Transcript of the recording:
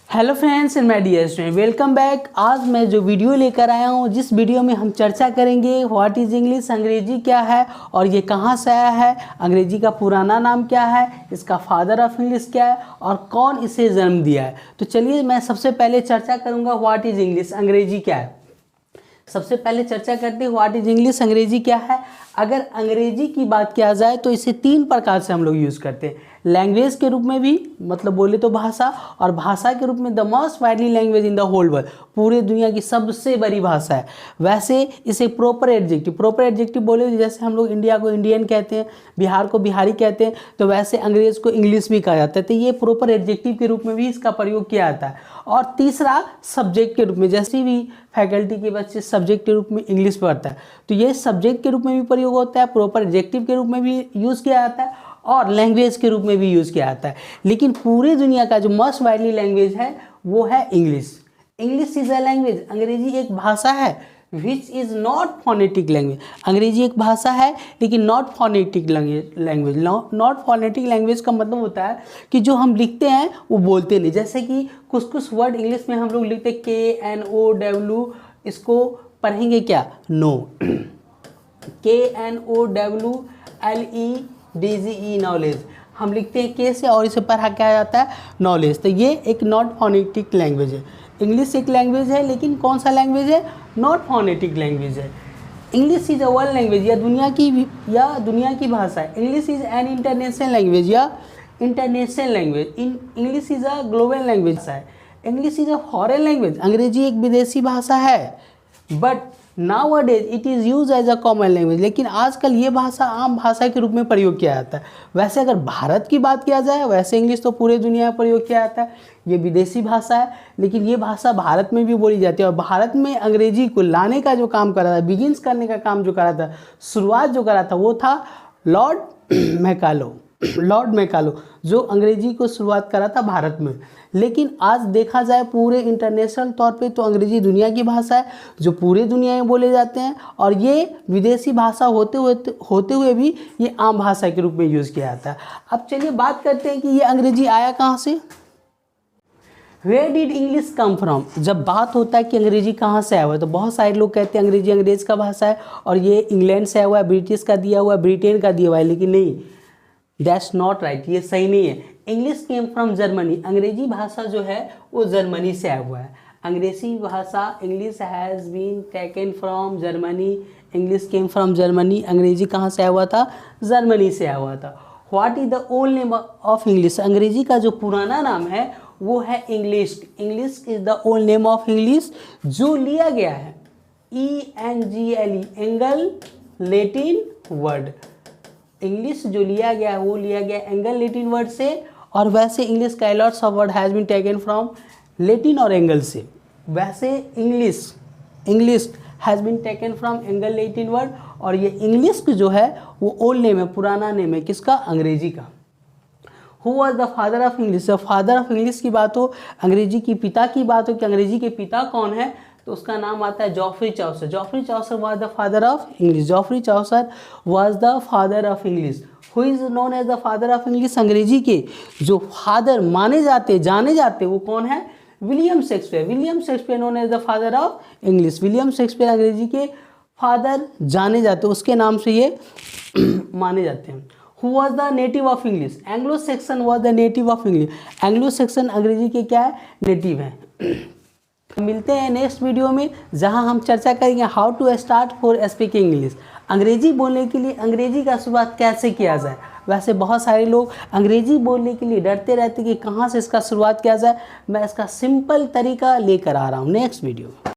Hello friends and my dear student, welcome back. आज मैं जो वीडियो लेकर आया हूँ, जिस वीडियो में हम चर्चा करेंगे व्हाट इज़ इंग्लिश, अंग्रेजी क्या है और ये कहाँ से आया है, अंग्रेजी का पुराना नाम क्या है, इसका फादर ऑफ इंग्लिश क्या है और कौन इसे जन्म दिया है। तो चलिए मैं सबसे पहले चर्चा करूँगा व्हाट इज़ इंग्लिश, अंग्रेजी क्या है। सबसे पहले चर्चा करते हैं व्हाट इज इंग्लिश, अंग्रेजी क्या है। अगर अंग्रेजी की बात किया जाए तो इसे तीन प्रकार से हम लोग यूज़ करते हैं। लैंग्वेज के रूप में भी, मतलब बोले तो भाषा, और भाषा के रूप में the most widely language in the whole world, पूरे दुनिया की सबसे बड़ी भाषा है। वैसे इसे प्रॉपर एडजेक्टिव बोले जैसे हम लोग इंडिया को इंडियन कहते हैं, बिहार को बिहारी कहते हैं, तो वैसे अंग्रेज को इंग्लिश भी कहा जाता है। तो ये प्रॉपर एडजेक्टिव के रूप में भी इसका प्रयोग किया जाता है। और तीसरा सब्जेक्ट के रूप में, जैसे भी फैकल्टी के बच्चे सब्जेक्ट के रूप में इंग्लिश पढ़ता है तो ये सब्जेक्ट के रूप में भी प्रयोग होता है, प्रॉपर एडजेक्टिव के रूप में भी यूज़ किया जाता है और लैंग्वेज के रूप में भी यूज़ किया जाता है। लेकिन पूरी दुनिया का जो मोस्ट वाइडली लैंग्वेज है वो है English. English is a language, अंग्रेजी एक भाषा है which is not phonetic language. अंग्रेजी एक भाषा है लेकिन not phonetic language. Not phonetic language का मतलब होता है कि जो हम लिखते हैं वो बोलते नहीं। जैसे कि कुछ वर्ड इंग्लिश में हम लोग लिखते हैं KNOW, इसको पढ़ेंगे क्या, नो। KNOWLEDGE, नॉलेज हम लिखते हैं के से और इसे पढ़ा क्या जाता है, नॉलेज। तो ये एक नॉट फोनेटिक लैंग्वेज है। इंग्लिश एक लैंग्वेज है लेकिन कौन सा लैंग्वेज है, नॉट फोनेटिक लैंग्वेज है। English is a world language, या दुनिया की भाषा है। English is an international language या international language. English is a global language है। English is a foreign language, अंग्रेजी एक विदेशी भाषा है। But nowadays it is use as a common language, लेकिन आजकल ये भाषा आम भाषा के रूप में प्रयोग किया जाता है। वैसे अगर भारत की बात किया जाए, वैसे इंग्लिश तो पूरे दुनिया में प्रयोग किया जाता है। ये विदेशी भाषा है लेकिन ये भाषा भारत में भी बोली जाती है। और भारत में अंग्रेजी को लाने का जो काम करा था, बिगिंस करने का काम जो करा था, शुरुआत जो करा था, वो था लॉर्ड मैकालो, जो अंग्रेजी को शुरुआत करा था भारत में। लेकिन आज देखा जाए पूरे इंटरनेशनल तौर पे तो अंग्रेजी दुनिया की भाषा है जो पूरे दुनिया में बोले जाते हैं। और ये विदेशी भाषा होते हुए भी ये आम भाषा के रूप में यूज़ किया जाता है। अब चलिए बात करते हैं कि ये अंग्रेजी आया कहाँ से। Where did English come from? जब बात होता है कि अंग्रेजी कहाँ से आया हुआ है तो बहुत सारे लोग कहते हैं अंग्रेजी अंग्रेज का भाषा है और ये इंग्लैंड से आया हुआ है, ब्रिटिश का दिया हुआ है, ब्रिटेन का दिया हुआ है। लेकिन नहीं, दैट्स नॉट राइट, ये सही नहीं है। इंग्लिश केम फ्रॉम जर्मनी, अंग्रेजी भाषा जो है वो जर्मनी से आया हुआ है। अंग्रेजी भाषा, English has been taken from Germany, English came from Germany. अंग्रेजी कहाँ से आया हुआ था, जर्मनी से आया हुआ था। What is the old name of English, अंग्रेजी का जो पुराना नाम है वो है English. English is the old name of English, जो लिया गया है ENGLE, angle Latin word. English जो लिया गया है वो लिया गया एंगल लेटिन वर्ड से। और वैसे इंग्लिश का lots of word has been taken from Latin और एंगल से। वैसे English has been taken from Angle Latin word. और ये इंग्लिश जो है वो ओल्ड नेम है, पुराना नेम है किसका, अंग्रेजी का। Who was the father of English, father of English की बात हो, अंग्रेजी की पिता की बात हो कि अंग्रेजी के पिता कौन है, तो उसका नाम आता है Geoffrey Chaucer. Geoffrey Chaucer was the father of English. Geoffrey Chaucer was the father of English. Who is known as the father of English, अंग्रेजी के जो फादर माने जाते जाने जाते वो कौन है, William Shakespeare. William Shakespeare known as the father of English. William Shakespeare अंग्रेजी के फादर जाने जाते, उसके नाम से ये माने जाते हैं। Who was the native of English? Anglo-Saxon was the native of English. Anglo-Saxon अंग्रेजी के क्या है, नेटिव है। मिलते हैं नेक्स्ट वीडियो में जहां हम चर्चा करेंगे how to start for speaking English, अंग्रेजी बोलने के लिए अंग्रेजी का शुरुआत कैसे किया जाए। वैसे बहुत सारे लोग अंग्रेजी बोलने के लिए डरते रहते कि कहाँ से इसका शुरुआत किया जाए। मैं इसका सिंपल तरीका लेकर आ रहा हूँ नेक्स्ट वीडियो।